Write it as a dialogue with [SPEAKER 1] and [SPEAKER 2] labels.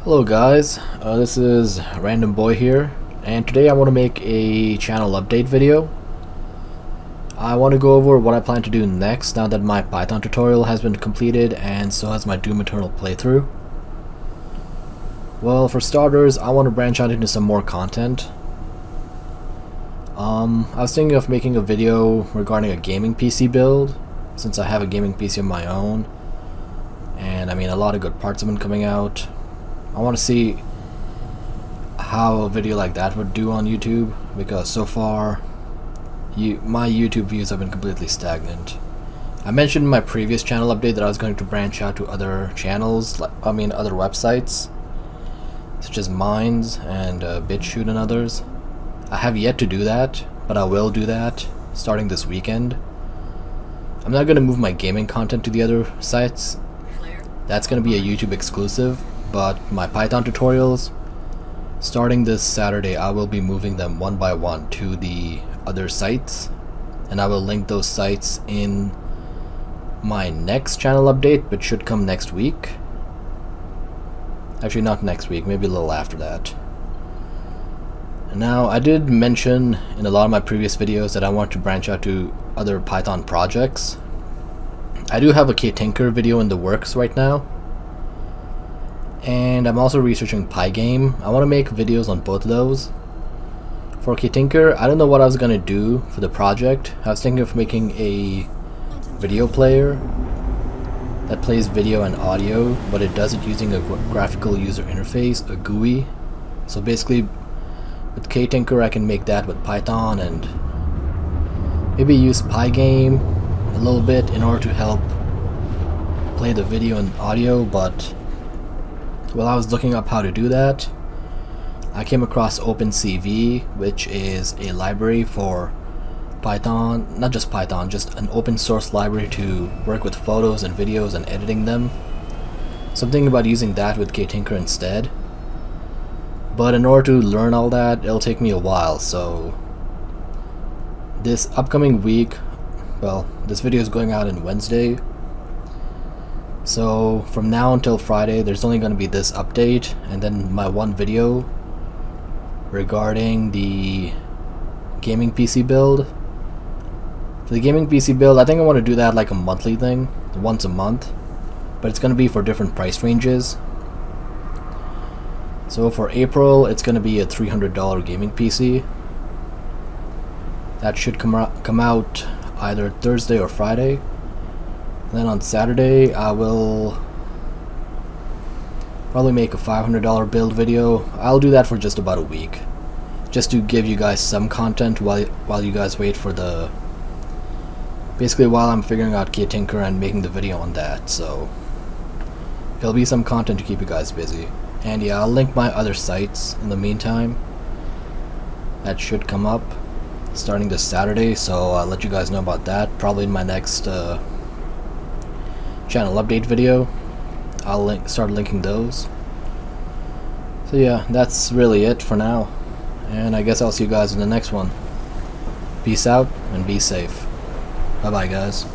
[SPEAKER 1] Hello guys, this is Random Boy here, and today I want to make a channel update video. I want to go over what I plan to do next now that my Python tutorial has been completed and so has my Doom Eternal playthrough. Well, for starters, I want to branch out into some more content. I was thinking of making a video regarding a gaming PC build, since I have a gaming PC of my own, and I mean a lot of good parts have been coming out. I want to see how a video like that would do on YouTube, because so far my YouTube views have been completely stagnant. I mentioned in my previous channel update that I was going to branch out to other channels, other websites such as Minds and BitChute and others. I have yet to do that, but I will do that starting this weekend. I'm not going to move my gaming content to the other sites. That's going to be a YouTube exclusive, but my Python tutorials, starting this Saturday, I will be moving them one by one to the other sites, and I will link those sites in my next channel update, which should come next week. Actually, not next week, maybe a little after that. Now, I did mention in a lot of my previous videos that I want to branch out to other Python projects. I do have a Ktinker video in the works right now, and I'm also researching pygame. I want to make videos on both of those. For Ktinker, I don't know what I was going to do for the project. I was thinking of making a video player that plays video and audio, but it does it using a graphical user interface, a GUI. So basically, with Ktinker I can make that with Python and maybe use pygame a little bit in order to help play the video and audio. But while I was looking up how to do that, I came across OpenCV, which is a library for Python, not just Python, just an open source library to work with photos and videos and editing them. Something about using that with Ktinker instead. But in order to learn all that, it'll take me a while, so this upcoming week, well, this video is going out on Wednesday, so from now until Friday there's only going to be this update and then my one video regarding the gaming PC build. For the gaming PC build, I think I want to do that like a monthly thing, once a month, but it's going to be for different price ranges. So for April, it's going to be a $300 gaming PC. That should come out either Thursday or Friday. And then on Saturday, I will probably make a $500 build video. I'll do that for just about a week, just to give you guys some content while you guys wait for the... basically while I'm figuring out Ktinker and making the video on that. So it'll be some content to keep you guys busy. And yeah, I'll link my other sites in the meantime. That should come up starting this Saturday, so I'll let you guys know about that probably in my next channel update video. I'll start linking those. So yeah, that's really it for now, and I guess I'll see you guys in the next one. Peace out and be safe. Bye bye guys.